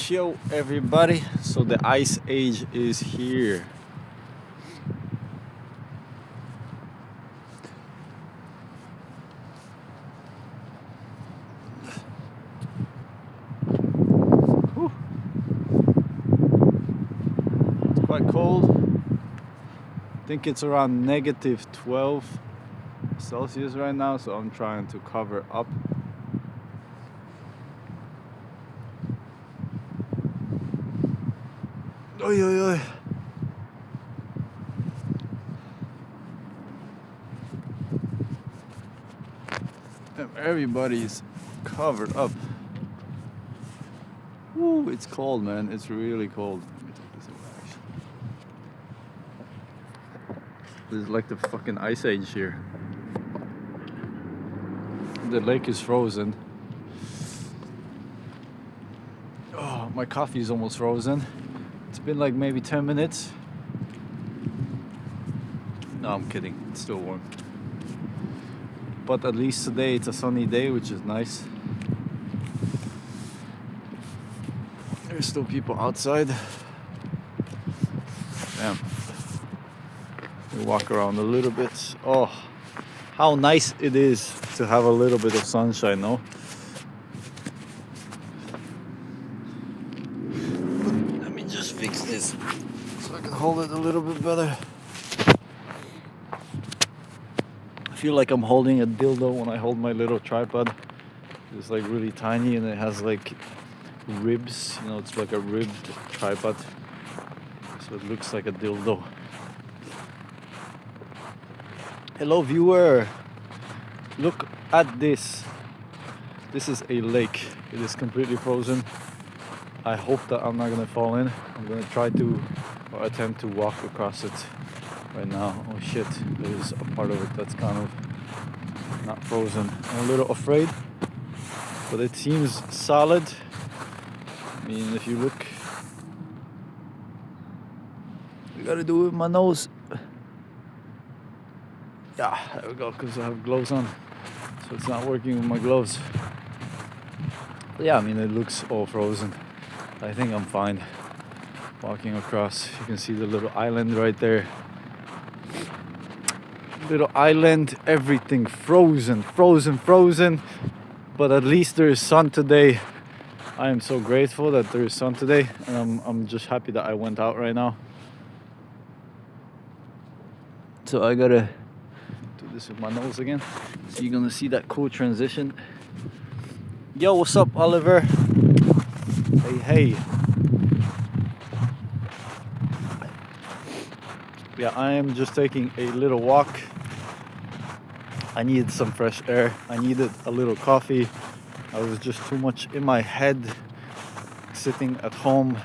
Yo everybody, so the ice age is here. Whew. It's quite cold. I think it's around negative 12 Celsius right now, so I'm trying to cover up. Oi, oi, oi. And everybody's covered up. Woo, it's cold, man. It's really cold. Let me take this away. This is like the fucking ice age here. The lake is frozen. Oh, my coffee is almost frozen. It's been like maybe 10 minutes. No, I'm kidding. It's still warm. But at least today it's a sunny day, which is nice. There's still people outside. Damn. We walk around a little bit. Oh, how nice it is to have a little bit of sunshine, no? Let me just fix this so I can hold it a little bit better. I feel like I'm holding a dildo when I hold my little tripod. It's like really tiny and it has like ribs, you know, it's like a ribbed tripod. So it looks like a dildo. Hello viewer, look at this. This is a lake. It is completely frozen. I hope that I'm not gonna fall in. I'm gonna try to or attempt to walk across it right now. Oh shit, there's a part of it that's kind of not frozen. I'm a little afraid, but it seems solid. I mean, if you look, I gotta do it with my nose. Yeah, there we go, because I have gloves on, so it's not working with my gloves. But yeah, I mean, it looks all frozen. I think I'm fine walking across. You can see the little island right there. Little island, everything frozen. But at least there is sun today. I am so grateful that there is sun today, and I'm just happy that I went out right now. So I gotta do this with my nose again. So you're gonna see that cool transition. Yo, what's up, Oliver? Hey. Yeah, I am just taking a little walk. I needed some fresh air. I needed a little coffee. I was just too much in my head, sitting at home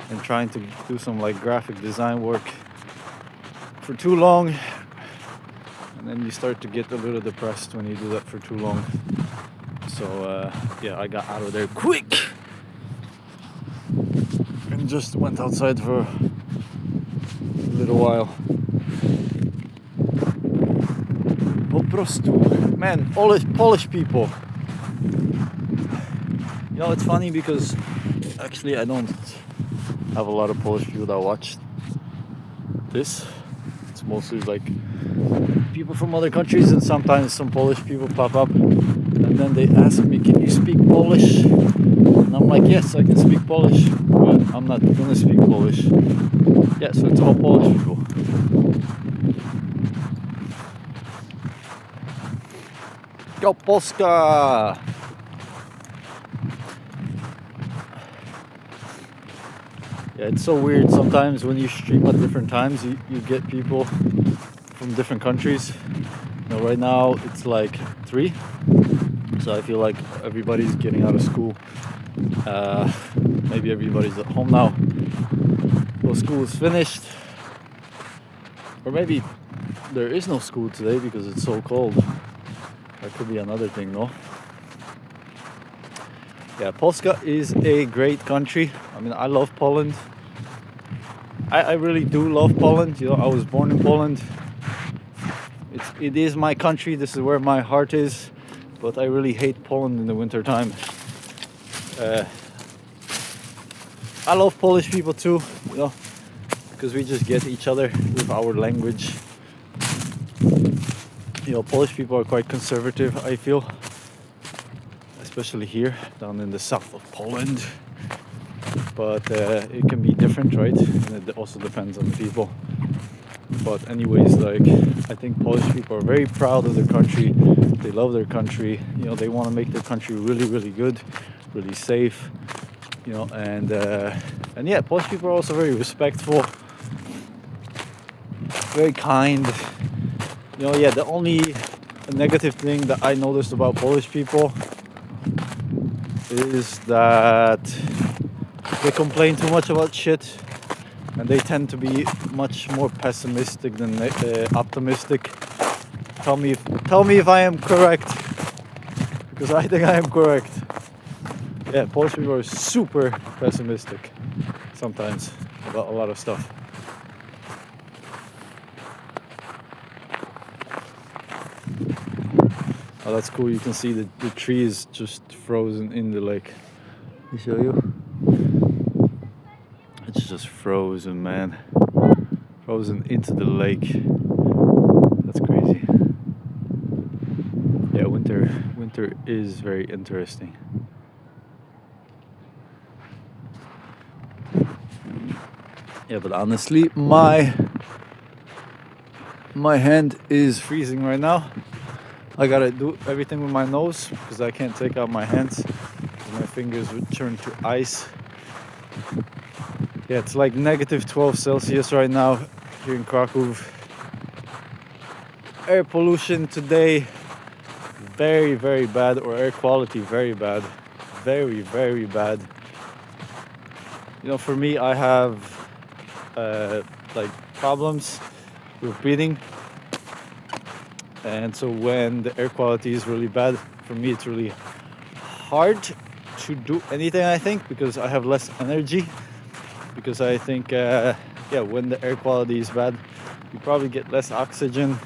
and trying to do some like graphic design work for too long. And then you start to get a little depressed when you do that for too long. So yeah, I got out of there quick and just went outside for a little while. Po prostu, man, Polish people. You know, it's funny because actually I don't have a lot of Polish people that watch this. It's mostly like people from other countries, and sometimes some Polish people pop up and then they ask me, can you speak Polish? And I'm like, yes, I can speak Polish, but I'm not gonna speak Polish. Yeah, so it's all Polish people. Go Polska! Yeah, it's so weird sometimes when you stream at different times, you get people from different countries. You know, right now it's like 3, so I feel like everybody's getting out of school. Maybe everybody's at home now. Well, school is finished, or maybe there is no school today because it's so cold. That could be another thing, no? Yeah, Polska is a great country. I mean, I love Poland. I really do love Poland. You know, I was born in Poland. It is my country. This is where my heart is. But I really hate Poland in the winter time. I love Polish people too, you know, because we just get each other with our language. You know, Polish people are quite conservative, I feel, especially here down in the south of Poland. But it can be different, right? And it also depends on the people. But anyways, like, I think Polish people are very proud of their country. They love their country. You know, they want to make their country really, really good, really safe. You know, and yeah, Polish people are also very respectful, very kind. You know, yeah, the only negative thing that I noticed about Polish people is that they complain too much about shit, and they tend to be much more pessimistic than optimistic. Tell me if I am correct, because I think I am correct. Yeah, Polish people are super pessimistic sometimes about a lot of stuff. Oh, that's cool. You can see the trees just frozen in the lake. Let me show you. It's just frozen, man. Frozen into the lake. That's crazy. Yeah, winter is very interesting. Yeah, but honestly, my hand is freezing right now. I gotta do everything with my nose because I can't take out my hands. My fingers would turn to ice. Yeah, it's like negative 12 Celsius right now here in Krakow. Air pollution today, very, very bad, or air quality, very bad. Very, very bad. You know, for me, I have like problems with breathing. And so when the air quality is really bad, for me it's really hard to do anything, I think, because I have less energy. Because I think, yeah, when the air quality is bad, you probably get less oxygen,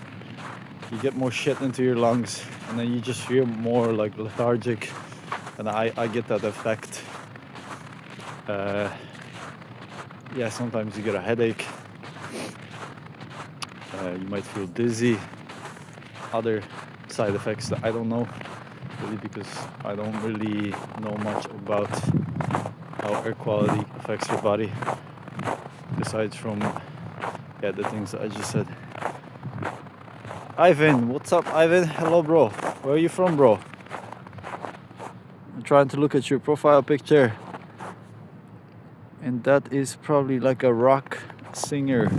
you get more shit into your lungs, and then you just feel more like lethargic. And I get that effect. Yeah, sometimes you get a headache. You might feel dizzy. Other side effects that I don't know really, because I don't really know much about how air quality affects your body, besides from the things that I just said. Ivan, what's up, Ivan? Hello, bro. Where are you from, bro? I'm trying to look at your profile picture, and that is probably like a rock singer.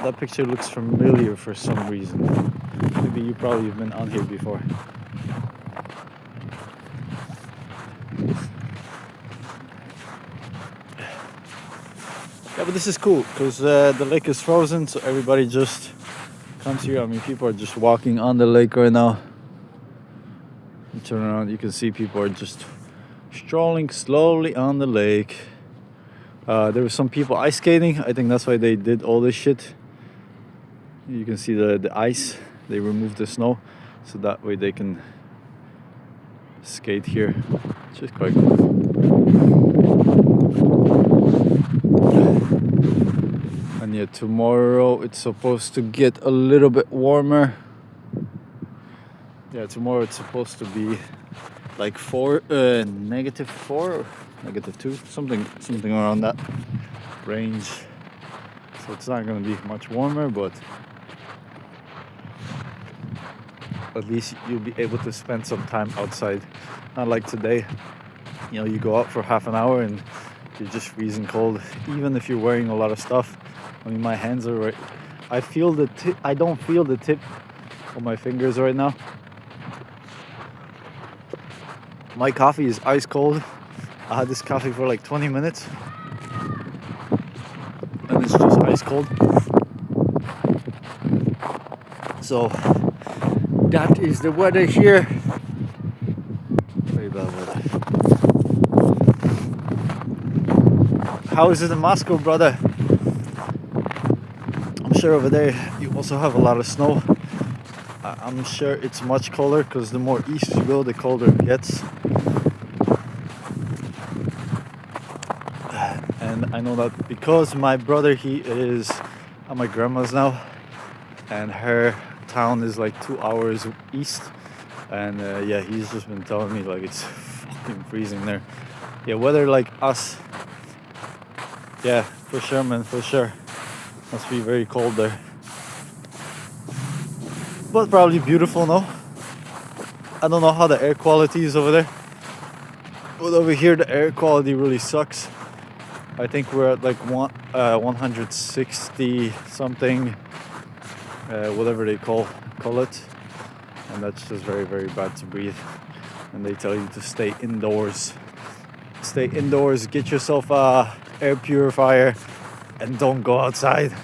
That picture looks familiar for some reason. Maybe you probably have been on here before. Yeah, but this is cool because the lake is frozen, so everybody just comes here. I mean, people are just walking on the lake right now. You turn around, you can see people are just strolling slowly on the lake. There were some people ice skating. I think that's why they did all this shit. You can see the ice. They removed the snow, so that way they can skate here, which is quite cool. And yeah, tomorrow it's supposed to get a little bit warmer. Yeah, tomorrow it's supposed to be like negative 4 or negative 2, something around that range. So it's not going to be much warmer, but at least you'll be able to spend some time outside. Not like today, you know, you go out for half an hour and you're just freezing cold, even if you're wearing a lot of stuff. I mean, my hands are right. I feel the tip. I don't feel the tip of my fingers right now. My coffee is ice cold. I had this coffee for like 20 minutes and it's just ice cold. So that is the weather here. Very bad weather. How is it in Moscow, brother? I'm sure over there you also have a lot of snow. I'm sure it's much colder because the more east you go, the colder it gets. I know that because my brother, he is at my grandma's now, and her town is like 2 hours east, and yeah, he's just been telling me like it's fucking freezing there. Yeah, weather like us. Yeah, for sure, man, for sure. Must be very cold there, but probably beautiful, no? I don't know how the air quality is over there, but over here the air quality really sucks. I think we're at like 160 something, whatever they call it, and that's just very, very bad to breathe. And they tell you to stay indoors. Stay indoors, get yourself a air purifier, and don't go outside.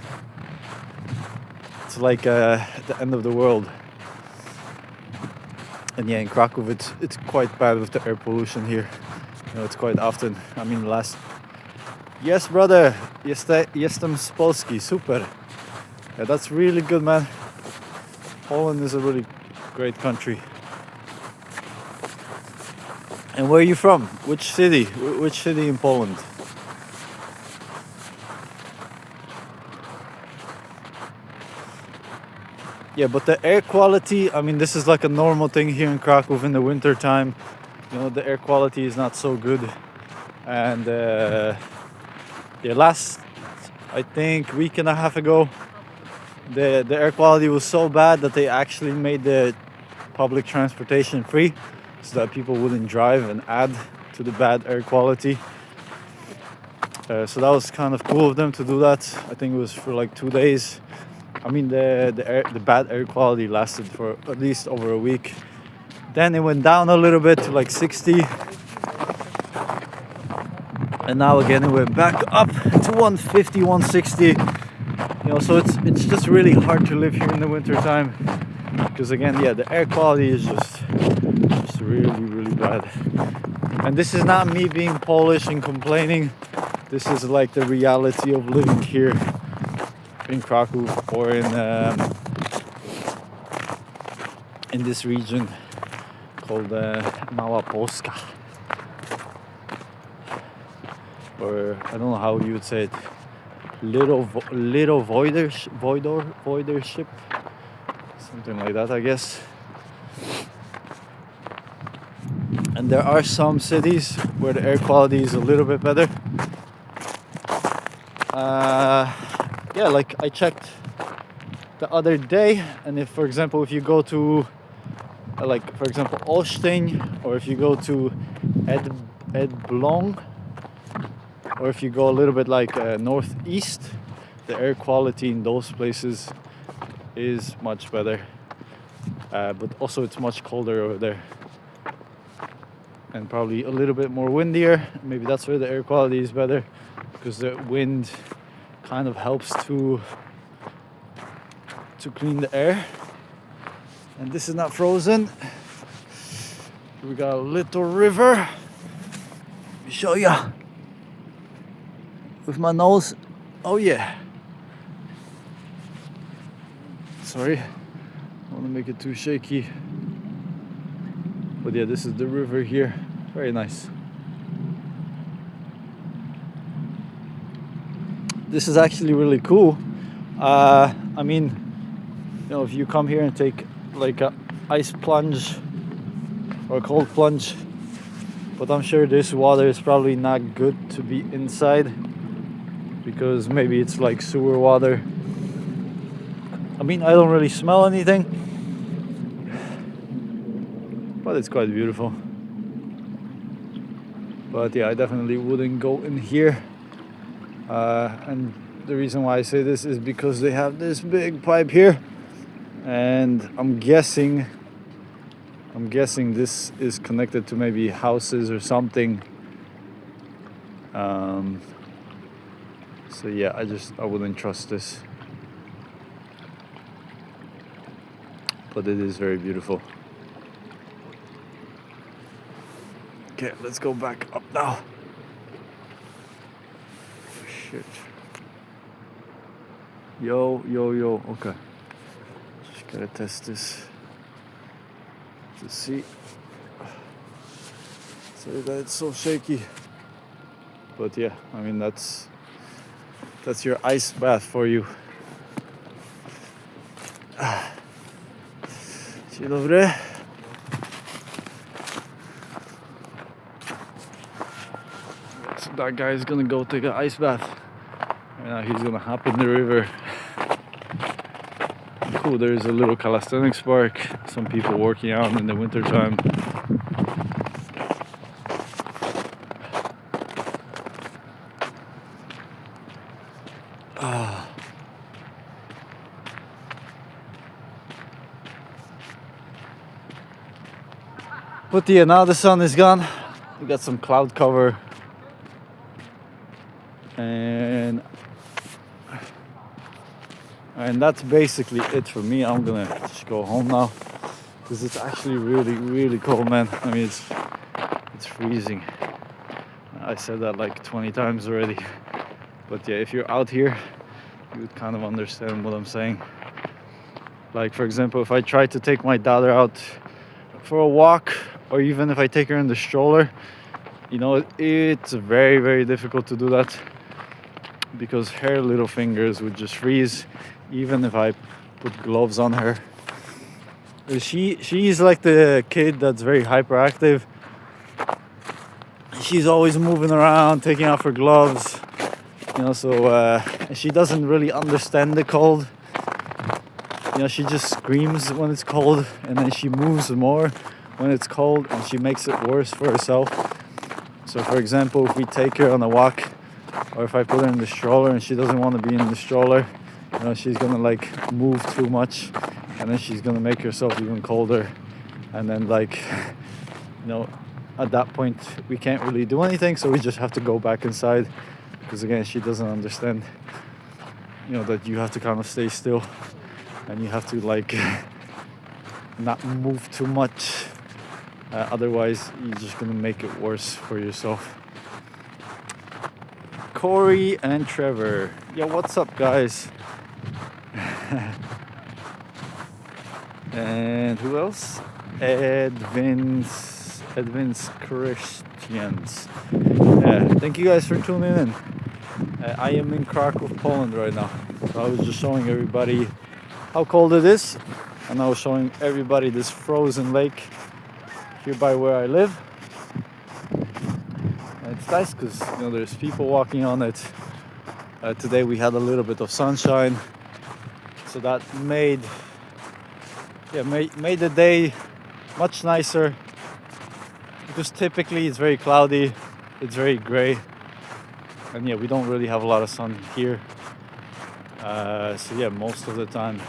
It's like the end of the world. And yeah, in Krakow it's quite bad with the air pollution here. You know, it's quite often. I mean, Yes, brother. Jestem z Polski. Super. Yeah, that's really good, man. Poland is a really great country. And where are you from? Which city? Which city in Poland? Yeah, but the air quality, I mean, this is like a normal thing here in Krakow in the winter time. You know, the air quality is not so good. And yeah, last, I think, week and a half ago, the air quality was so bad that they actually made the public transportation free so that people wouldn't drive and add to the bad air quality. So that was kind of cool of them to do that. I think it was for like 2 days. I mean, the bad air quality lasted for at least over a week. Then it went down a little bit to like 60. And now again it went back up to 150, 160. You know, so it's just really hard to live here in the winter time. Because again, yeah, the air quality is just really, really bad. And this is not me being Polish and complaining. This is like the reality of living here in Krakow or in this region called Mała Polska, or I don't know how you would say it, little voidership, something like that, I guess. And there are some cities where the air quality is a little bit better. Yeah, like I checked the other day, and if, for example, if you go to like, for example, Olsztyn, or if you go to Elbląg, or if you go a little bit like northeast, the air quality in those places is much better, but also it's much colder over there and probably a little bit more windier. Maybe that's where the air quality is better, because the wind kind of helps to clean the air. And this is not frozen. We got a little river. Let me show ya with my nose. Oh yeah. Sorry, I don't want to make it too shaky. But yeah, this is the river here. Very nice. This is actually really cool. I mean, you know, if you come here and take like a ice plunge or a cold plunge, but I'm sure this water is probably not good to be inside, because maybe it's like sewer water. I mean, I don't really smell anything, but it's quite beautiful. But yeah, I definitely wouldn't go in here. And the reason why I say this is because they have this big pipe here, and I'm guessing this is connected to maybe houses or something. So yeah, I wouldn't trust this, but it is very beautiful. Okay, let's go back up now. Shit. Yo. Okay. Just gotta test this to see. Sorry that it's so shaky. But yeah, I mean, that's That's your ice bath for you. Dzień dobry. So that guy is gonna go take an ice bath. Right now he's gonna hop in the river. Cool, there's a little calisthenics park. Some people working out in the winter time. But yeah, now the sun is gone. We got some cloud cover. And that's basically it for me. I'm gonna just go home now because it's actually really cold, man. I mean, it's freezing. I said that like 20 times already. But yeah, if you're out here, you would kind of understand what I'm saying. Like, for example, if I try to take my daughter out for a walk, or even if I take her in the stroller, you know, it's very difficult to do that because her little fingers would just freeze even if I put gloves on her. She's like the kid that's very hyperactive. She's always moving around, taking off her gloves, you know, so she doesn't really understand the cold. You know, she just screams when it's cold, and then she moves more when it's cold, and she makes it worse for herself. So for example, if we take her on a walk, or if I put her in the stroller and she doesn't want to be in the stroller, you know, she's gonna like move too much, and then she's gonna make herself even colder. And then, like, you know, at that point we can't really do anything, so we just have to go back inside, because again, she doesn't understand, you know, that you have to kind of stay still and you have to like not move too much. Otherwise, you're just gonna make it worse for yourself. Corey and Trevor. Yo, what's up, guys? And who else? Edvin's Christians. Thank you guys for tuning in. I am in Krakow, Poland right now. So I was just showing everybody how cold it is, and I was showing everybody this frozen lake here by where I live. And it's nice because, you know, there's people walking on it. Today we had a little bit of sunshine, so that made the day much nicer, because typically it's very cloudy, it's very gray, and yeah, we don't really have a lot of sun here. So yeah, most of the time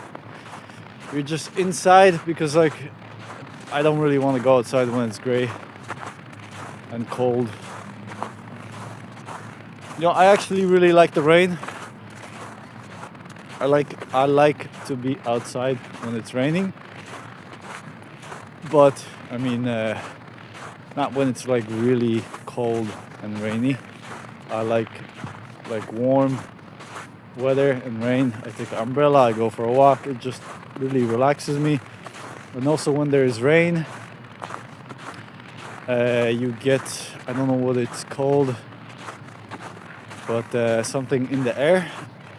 we're just inside, because like I don't really want to go outside when it's gray and cold. You know, I actually really like the rain. I like to be outside when it's raining, but I mean, not when it's like really cold and rainy. I like warm weather and rain. I take an umbrella, I go for a walk. It just really relaxes me. And also when there is rain, you get, I don't know what it's called, but something in the air,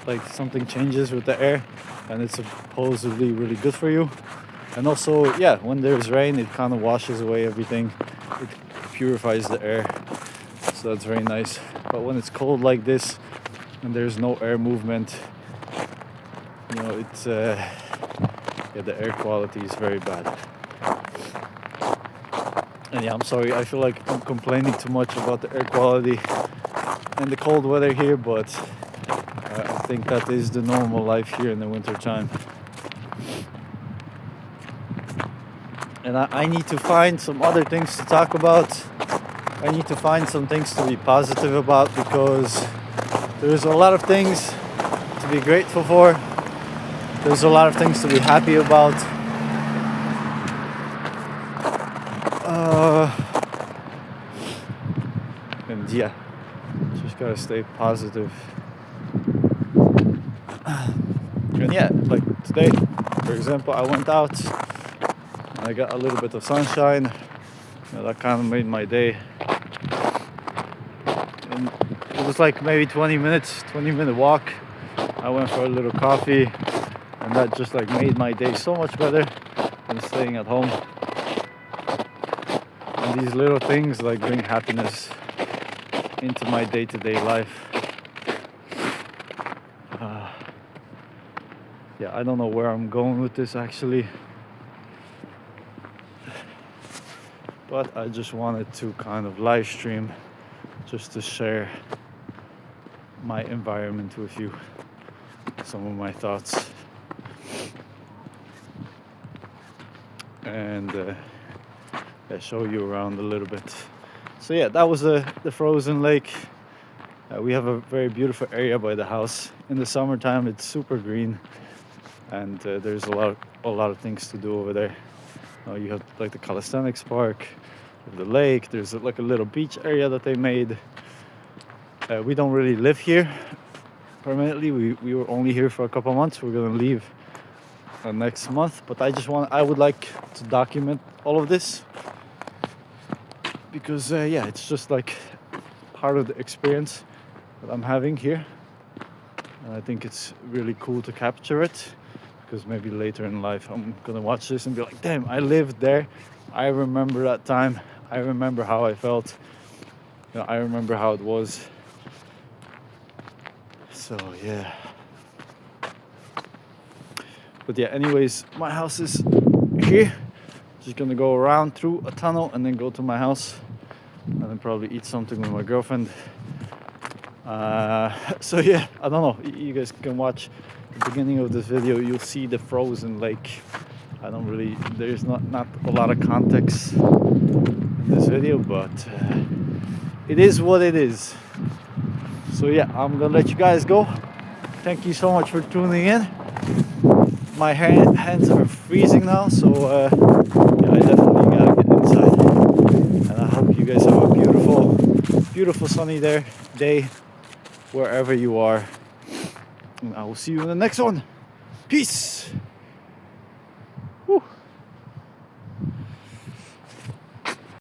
like something changes with the air, and it's supposedly really good for you. And also, yeah, when there's rain, it kind of washes away everything. It purifies the air, so that's very nice. But when it's cold like this and there's no air movement, you know, it's yeah, the air quality is very bad. And yeah, I'm sorry, I feel like I'm complaining too much about the air quality and the cold weather here, but I think that is the normal life here in the winter time. And I need to find some other things to talk about. I need to find some things to be positive about, because there's a lot of things to be grateful for. There's a lot of things to be happy about. And yeah, just gotta stay positive. And yeah, like today, for example, I went out and I got a little bit of sunshine. You know, that kind of made my day. And it was like maybe 20-minute walk. I went for a little coffee, and that just like made my day so much better than staying at home. And these little things like bring happiness into my day-to-day life. Yeah, I don't know where I'm going with this actually, but I just wanted to kind of live stream just to share my environment with you, some of my thoughts, and show you around a little bit. So yeah, that was the frozen lake. We have a very beautiful area by the house. In the summertime it's super green, and there's a lot of things to do over there. You have like the calisthenics park, the lake, there's like a little beach area that they made. We don't really live here permanently. We were only here for a couple months. We're gonna leave next month, but I would like to document all of this because yeah, it's just like part of the experience that I'm having here, and I think it's really cool to capture it, because maybe later in life I'm gonna watch this and be like, damn, I lived there, I remember that time, I remember how I felt, I remember how it was. So yeah, but yeah, anyways, my house is here. Just gonna go around through a tunnel and then go to my house, and then probably eat something with my girlfriend. So yeah, I don't know, you guys can watch the beginning of this video. You'll see the frozen lake. There's not a lot of context in this video, but it is what it is. So yeah, I'm gonna let you guys go. Thank you so much for tuning in. My hands are freezing now, so yeah, I definitely gotta get inside. And I hope you guys have a beautiful sunny day wherever you are. And I will see you in the next one. Peace.